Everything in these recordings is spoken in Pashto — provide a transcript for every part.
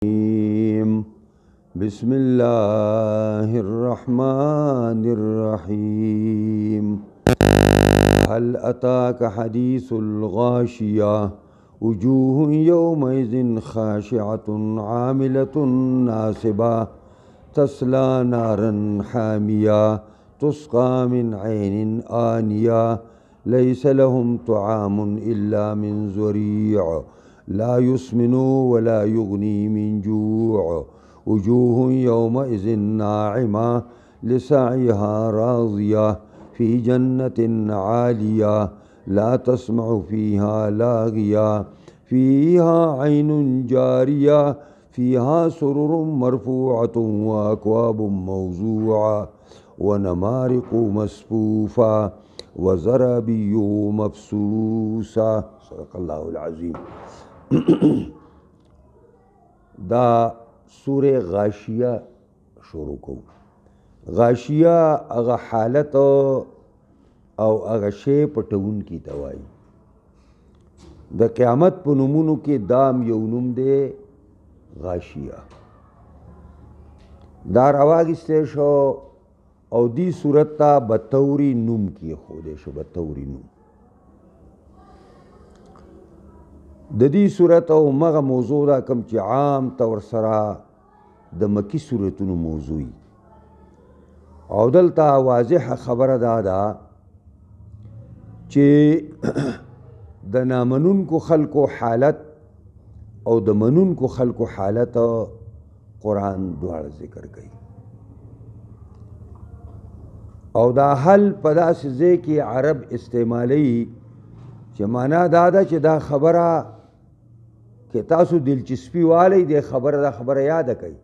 بسم الله الرحمن الرحيم هل أتاك حديث الغاشية وجوه يومئذ خاشعة عاملة ناصبة تصلى نارا حامية تسقى من عين آنية ليس لهم طعام إلا من ذريع لا يسمن ولا يغني من جوع وجوه يومئذ ناعمة لسعيها راضية في جنة عالية لا تسمع فيها لاغية فيها عين جارية فيها سرر مرفوعة وأكواب موضوعة ونمارق مصفوفة وزرابي مبثوثة صدق الله العظيم. دا سورة غاشیه شروع کوم. غاشیه هغه حالت او هغه شی پټون کی توای. د قیامت په نومونو کې دام یو نوم دی غاشیه. دا راواغسته شو او دی صورت ته بطوري نوم کې خوده شو بطوري نوم. د دې صورت او مغه موضوع دا کم چې عام طور سره د مکی صورتونو موضوعي او دلته واضح خبره ده چې د نامنونکو خلکو حالت او د منونکو خلکو حالت قرآن دواړه ذکر کوي او دا حل په داسې ځای کې عرب استعمالي چې معنا دا ده چې دا خبره که تاسو دلچسپي والی د خبره یاد کړئ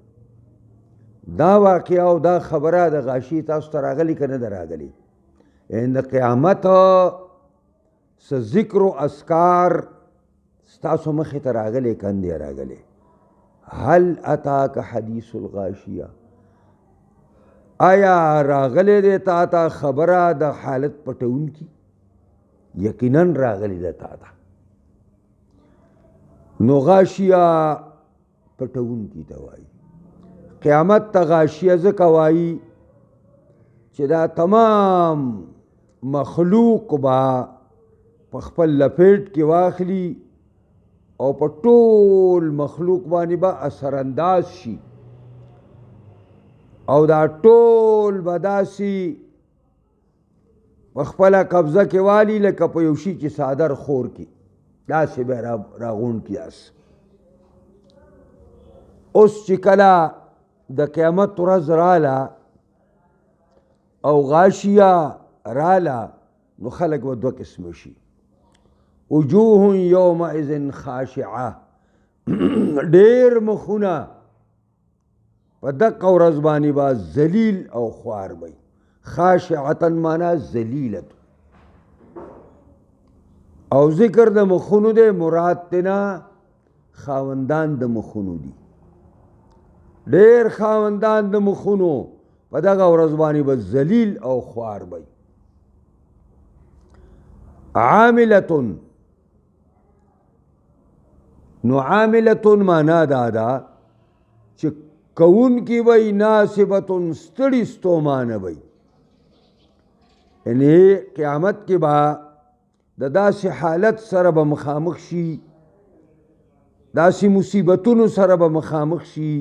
دا واقعه او دا خبره د غاشی تاسو ته راغلی که نه ده راغلی د قیامت څه ذکر و اذکار ستاسو مخې ته راغلی که نه دی راغلی. هل اتاک حدیث الغاشیه آیا راغلی دی تا ته خبره د حالت پټون کی؟ یقینا راغلی ده تا ته. نو غاشیه پټون کی ته وایي. قیامت ته غاشیه ځکه وایي چې دا تمام مخلوق به په خپل لپیټ کې واخلي او په ټول مخلوق باندې به اثرانداز شي او دا ټول به داسې په خپله قبضه کې والی لکه په یو شي چې څادر خور کې داسې به راغونډ کړي داسې. اوس چې کله د قیامت ورځ راله او غاشیه راله نو خلک به دوه قسمه شي. وجوه یومئذ خاشعه ډېر مخونه په دقه ورځ باندې به ذلیل او خوار وي. خاشعتن معنا ذلیلت او ذکر د مخونو دی مراد تینا خاوندان د مخونو دی. ډېر خاوندان د مخونو په دغه ورځ باندې به ذلیل او خوار وي. عاملتن نو عاملتن معنا دا ده چې کون کی وی ناصبتن ستړي ستومانه وي. یعنی قیامت کې به د داسې حالت سره به مخامخ شي داسې مصیبتونو سره به مخامخ شي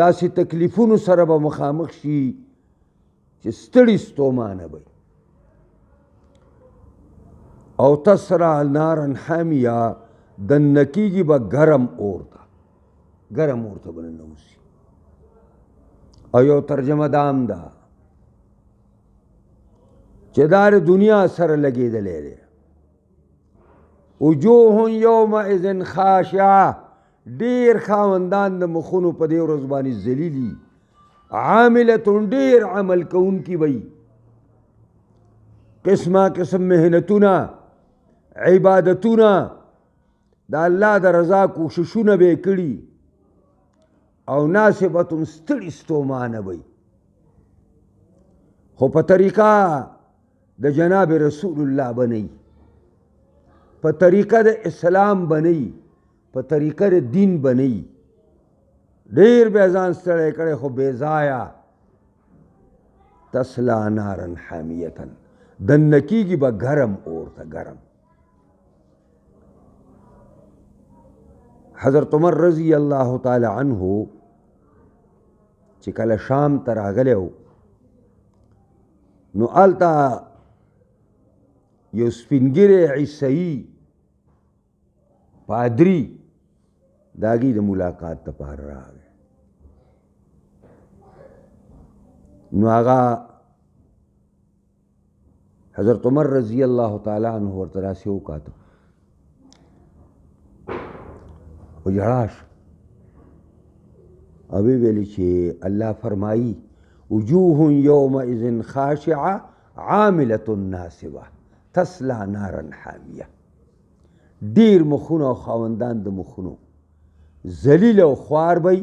داسې تکلیفونو سره به مخامخ شي چې ستړي ستومانه وي. او تسرع نارا حامیه دننه کېږي به ګرم اور ته ګرم اور ته به ننوځي. او یو ترجمه دام ده چې دا د دنیا سره لګېدلی دی. وجوه یومئذ خاشعه ډېر خاوندان د مخونو په دې ورځ باندې ذلیلي. عاملتون ډېر عمل کوونکي وي. قسمه قسم محنتونه عبادتونه د الله د رضا کوششونه به یې کړي او ناصبتون ستړي ستومانه وي خو په طریقه د جناب رسول الله بنئ په طریقه د اسلام بنئ په طریقه د دین بنئ ډیر به ځان ستړی کړی خو بې ځایه تسلا نارن حامیتن دننه کېږي به ګرم اور ته ګرم. حضرت عمر رضی الله تعالی عنه چې کله شام ته راغلی و نو هلته یو سپینږیری عیسوي پادري د هغې د ملاقات دپاره راغی. نو هغه حضرت عمر رضی الله تعالی عنه ورته داسې وکاته او ژړا شو او ویې ویلې چې الله فرمایي وجوه یومئذ خاشعه عاملة ناصبه تسلا نارا حامیه. ډیر مخونه او خاوندان د مخونو ذلیل او خوار بی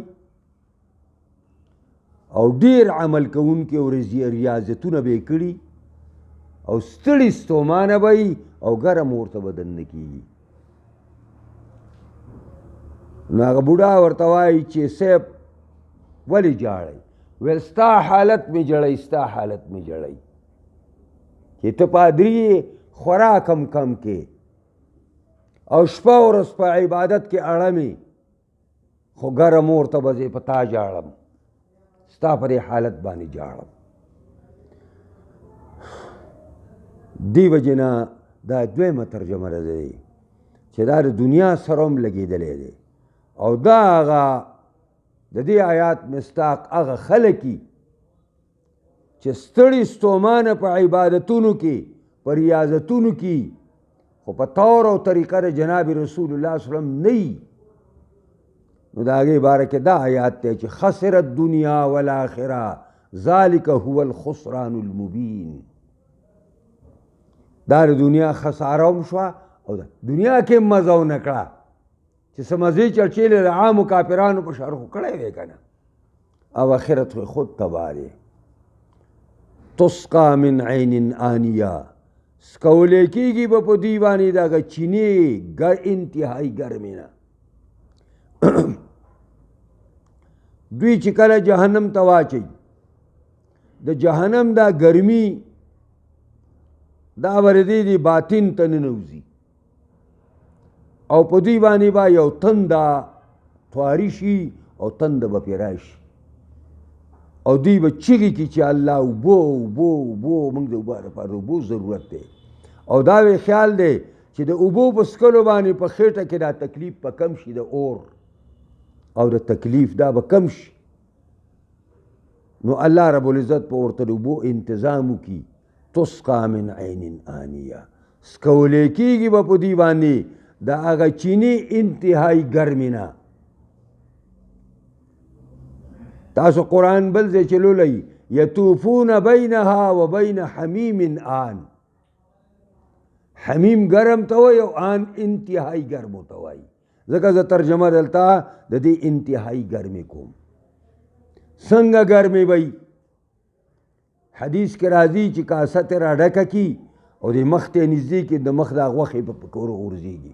او ډیر عمل کوونکي او ریاضتونه به یې کړي او ستړي ستومانه به یي او ګرم ورته به دننه کېږي. نو هغه بوډا ورته وایي چې صاحب ولې ژاړئ؟ ویل ستا حالت مې جړئ ستا حالت مې جړئ چې ته پادري یې خوراک هم کم کې او شپه ورځ په عبادت کې اړمې خو ګرم اور ته به زه په تا ژاړم ستا په دې حالت باندې ژاړم. دې وجې نه دا دویمه ترجمه ده دی چې دا د دنیا سره هم لګېدلی دی او دا هغه د دې آیات مصداق هغه خلک چې ستړي ستومانه په عبادتونو کې په ریاضتونو کې خو په طور او طریقه د جناب رسول الله صلی الله علیه وسلم نه وي. نو د هغې باره کې دا آیات دی چې خسر الدنیا والآخره ذلک هو الخسران المبین. دا د دنیا خساره هم شوه او د دنیا کې هم مزه ونه کړه چې څه مزې چرچېلې د عامو کافرانو په شر خو کړی دی که نه او آخرت خو خود تباه دی. تسقا من عین آنیه سکولی کېږي به په دوی باندې د هغه چینې انتهایي ګرمې نه. دوی چې کله جهنم ته واچوي د جهنم دا ګرمي دا به د دې باطن ته ننوځي او په دوی باندې به یو تنده تواري شي او تنده به پرې راشي او دوی به چیغې کړي چې الله اوبه اوبه اوبه موږ د اوبو لپاره د اوبو ضرورت دی او دا وی خیال دی چې د اوبو په څښلو باندې په خېټه کې دا تکلیف به کم شي د اور او د تکلیف دا به کم شي. نو الله رب العزت په ورته د اوبو انتظام وکړي. تسقا من عین آنیه سکولی کېږي به په دوی باندې د هغه چینې انتهایي ګرمې نه. تاسو قرآن بل ځای چې لولئ یطوفون بینها و بین حمیم آن حمیم ګرم ته وایي او آن انتهایي ګرمو ته وایي ځکه زه ترجمه دلته د دې انتهایي ګرمې کوم. څنګه ګرمې به وي؟ حدیث کې راځي چې کاسه ترې راډکه کي او د مخ ته یې نږدې کړي د مخ دا غوښې په پکور غورځېږي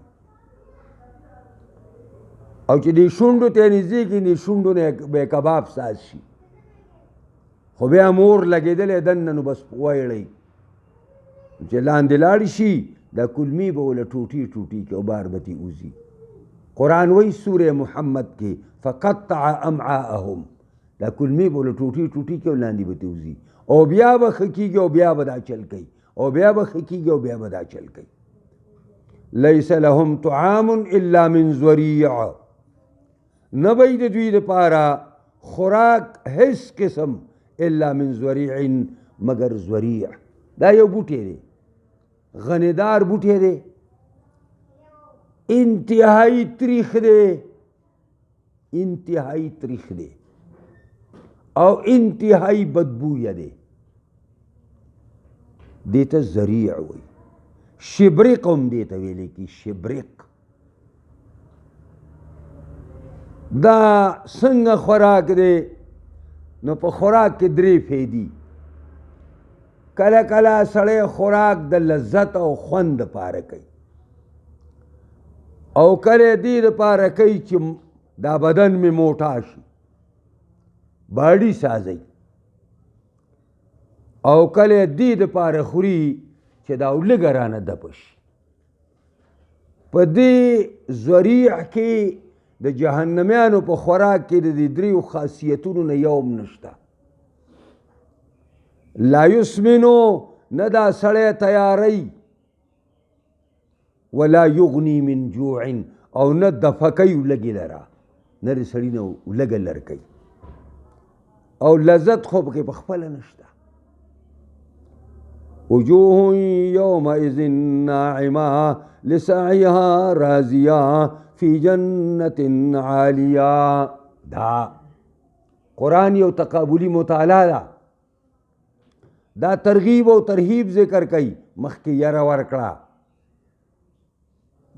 او چې دې شونډو ته یې نږدې کړي دې شونډو نه به کباب ساز شي خو بیا مور لګېدلی دننه نو بس ویړئ چې لاندې لاړ شي دا کلمې به وله ټوټې ټوټې کې او بار به ترې وځي. قرآن وایي سورې محمد کې فقطع امعاءهم دا کلمې به وله ټوټې ټوټې کې او لاندې به ترې وځي او بیا به ښه کېږي او بیا به دا چل کوي او بیا به ښه کېږي او بیا به دا چل کوي. لیس لهم طعام الا من ذریع نه به د دوی دپاره خوراک هیڅ قسم الا من ذریع مگر ذریع دا یو بوټی دی غنیدار بوټی دی انتهایی تریخ دی انتهایی تریخ دی او انتهایی بدبویه دی دیتا ذریع وی شبرق هم دیتا ویلی کی شبرق دا څنګه خوراک دی نو په خوراک کې درې فیدی کله کله سړی خوراک د لذت او خوند دپاره کوي او کله دې دپاره کوي چې دا بدن مې موټا شي باډي سازی او کله دې دپاره خوري چې دا لږه رانه دپه شي. په دې ذریع کې د جهنمیانو په خوراک کې د دې دریو خاصیتونو نه یو هم نشته. لا یسمنو نه دا سړی تیاری ولا یغنی من جوع او نه دفه کوي لږې لره، نه د سړي نه لږه لر کوي، او لذت خو پکې په خپله نشته. وجوه یومئذ ناعمه لسعیها راضیه فی جنت عالیه. دا قرآن یو تقابلی مطالعه ده، دا ترغیب او ترهیب ذکر کوي. مخکې یره ورکړه،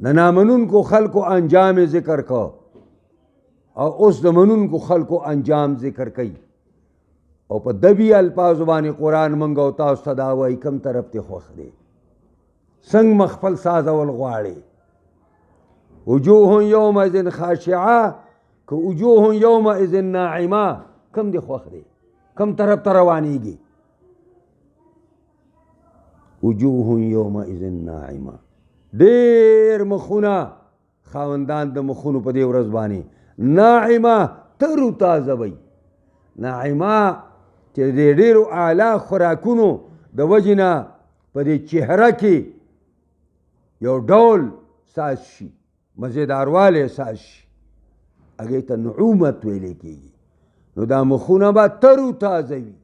د نامنونکو خلکو انجام ذکر کو، او اوس د منونکو خلکو انجام ذکر کوي. او په دبی الفاظو باندې قرآن موږ او تاسو ته دا وایي کوم طرف ته خوښ دی، څنګه مخفل سازول غواړي. وجوه یومئذ خاشعه که وجوه یومئذ ناعمه، کم دی خوښ دی، کم طرف ته روانېږي. وجوه یومئذ ناعمه، ډېر مخونه خاوندان د مخونو په دې ورځ باندې ناعمه تر و تازه وي. ناعمه چې د ډېرو اعلی خوراکونو د وجې نه په دې چهره کې یو ډول احساس شي، مزیداروالی احساس شي، هغې ته نعومت ویلی کېږي. نو دا مخونه به تر و تازه وي.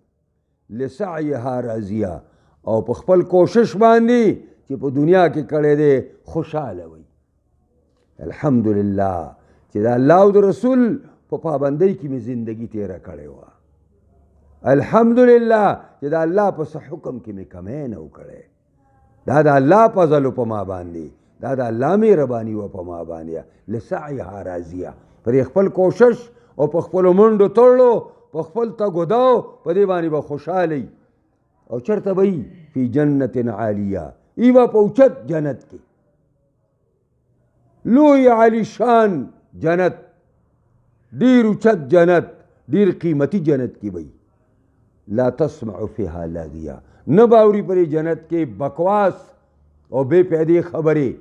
لسعیها راضیه، او په خپل کوشش باندې چې په دنیا کې کړی دی خوشحاله وي. الحمدلله چې د الله او د رسول په پابندۍ کې مې زندگی تیره کړې وه. الحمدلله چې د الله په څه حکم کې مې کمی نه و کړی. دا د الله فضل په ما باندې، دا د الله مهرباني وه په ما باندې. لسعیها راضیه، په دې خپل کوشش او په خپلو منډو تړلو، په خپل تګ و دو په دې باندې به خوشحاله. او چرته به وي فی جنت عالیه، ای به په اوچت جنت کې، لوی عالی شان جنت، ډېر اوچت جنت، ډېر قیمتي جنت کې به لا تسمع فیها لاغیه، نه به اوري په دې جنت کې بکواس او بې پیدې خبرې.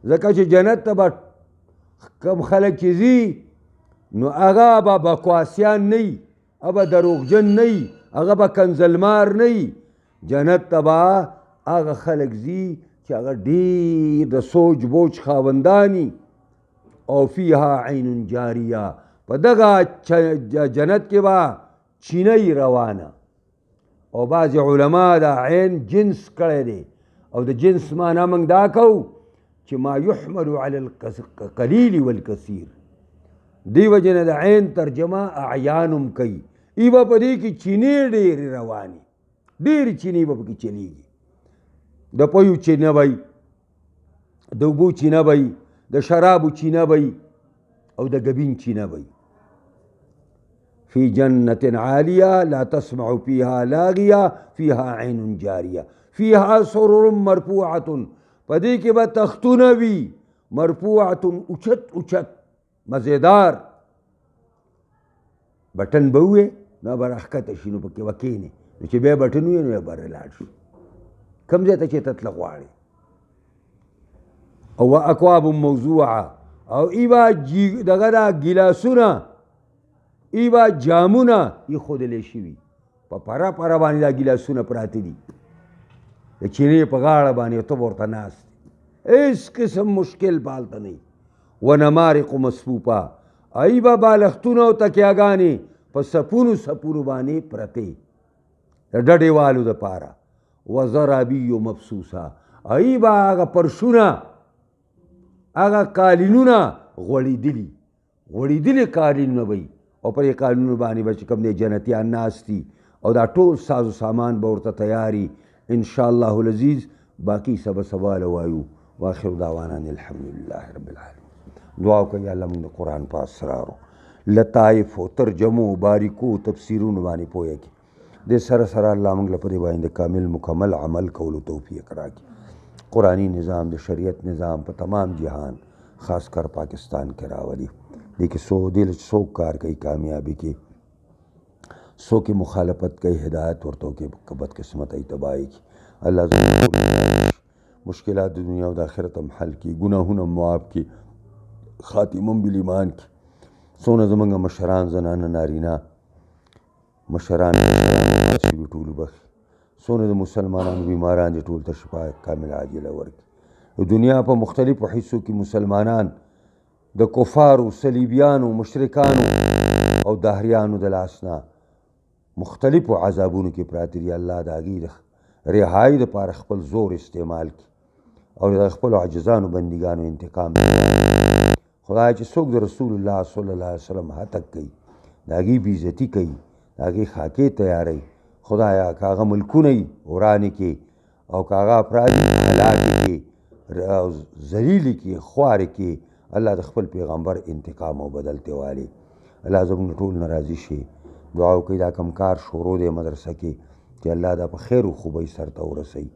ځکه چې جنت ته به کم خلک چې ځي نو هغه به بکواسیان نه وي، هغه به دروغجن نه وي، هغه به کنزلمار نه وي. جنت ته به هغه خلک ځي چې هغه ډېر د سوچ بوچ خاوندانی. او فیها عین جاریه، په دغه جنت کې به چینه روانه. او بعضې علما دا عین جنس کړی دی، او د جنس معنا موږ دا کوو چې ما یحمل علی القلیل والکثیر. دی وجې نه د عین ترجمه اعیانم کوي. ای به په دې کې چینې ډېرې روانې، ډېرې چینې به پکې چلیږي. د پویو چینه به، د اوبو چینه به، د شرابو چینه به، او د ګبین چینه به. فی جنت عالیه لا تسمع فیها لاغیه فیها عین جاریه فیها سرر مرفوعه، په دې کې به تختونه وي، مرفوعه اوچت اوچت مزیدار. بټن به ووې نو به راښکته شي، نو پکې به کښېنې، نو چې بیا بټن ووې نو به لاړ شو کوم ځای ته چې ته تله غواړې. او اکواب موضوعه، او ای به دغه دا ګیلاسونه، ای به جامونه ایښودلی شوي، په پره پره باندې دا ګیلاسونه پراته دي، د چینې په غاړه باندې ته به ورته ناست، هېڅ قسم مشکل به هلته نه وي. ونمارق مصفوفه، ای به بالښتونه او تکیاګانې په سپونو سپونو باندې پرتې د ډډې والو دپاره. وزرابي مبسوسه، ای به هغه پرشونه، هغه قالینونه غوړېدلي غوړېدلي قالینونه به وي، او پر دې قالینونو باندې به چې کوم دی جنتیان ناست دي، او دا ټول ساز و سامان به ورته تیاري انشاءالله العزیز. باقي سبا وایو. واخر دعوانا الحمدلله رب العالمین. دعا وکړئ الله موږ د قرآن په اسرارو، لطایفو، ترجمو، باریکو تفسیرونو باندې پوهه کړي. دې سره سره الله موږ له په دې باندې کامل مکمل عمل کولو توفیق راکړي. قرآني نظام د شریعت نظام په تمام جهان خاص کر پاکستان کې راولي. دې کې څوک کار کوي کامیابي کې څوک یې مخالفت کوي هدایت ورته وکړي که بدقسمتۍ تباهي کړي الله زموږ مشکلات د دنیا او د آخرت هم حل کړي ګناهونه هم معاف کړي خاتمه هم بالایمان کړي څونه زموږ مشران زنانه نارینه مشران شوي ټول وبخښي څونه د مسلمانانو بیماران دي ټول ته شفا کامل عاجله ورکړي د دنیا په مختلفو حصو کې مسلمانان د کفارو صلیبیانو مشرکانو او دهریانو د لاس نه مختلفو عذابونو کې پراته دي الله د هغې د رهایي دپاره خپل زور استعمال کړي او د خپلو عاجزانو بندګانو انتقام خدای چې څوک د رسول الله صلی الله علیه وسلم هتک کوي د هغې بېعزتي کوي د هغې خاکې تیاروي خدایا که هغه ملکونه یي ورانې کې او که هغه افراد هلاکې کې ذلیلې کې خوارې کې الله د خپل پیغمبر انتقام او بدلتې والي الله زموږ ټول نه راضي شي دعا وکړئ دا کم کار شروع دی مدرسه کې چې الله دا په خیر و خوبۍ سرته ورسوي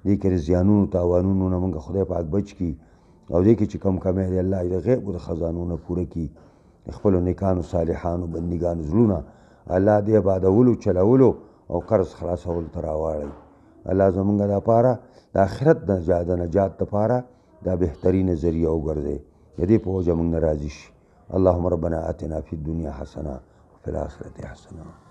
دې کې د زیانونو تاوانونو نه موږ خدای پاک بچ کړي او دې کې چې کم کمی دی الله د غیبو د خزانو نه پوره کړي خپلو نیکانو صالحانو بندګانو زړونه الله دې آبادولو چلولو او قرض خلاصولو ته راواړئ الله زموږ دپاره د آخرت د نجات دپاره دا بهترینه ذریعه وګرځئ د دې په وجه موږ نه راضي شي اللهم ربنا آتنا فی الدنیا حسنه وفي الآخرة حسنه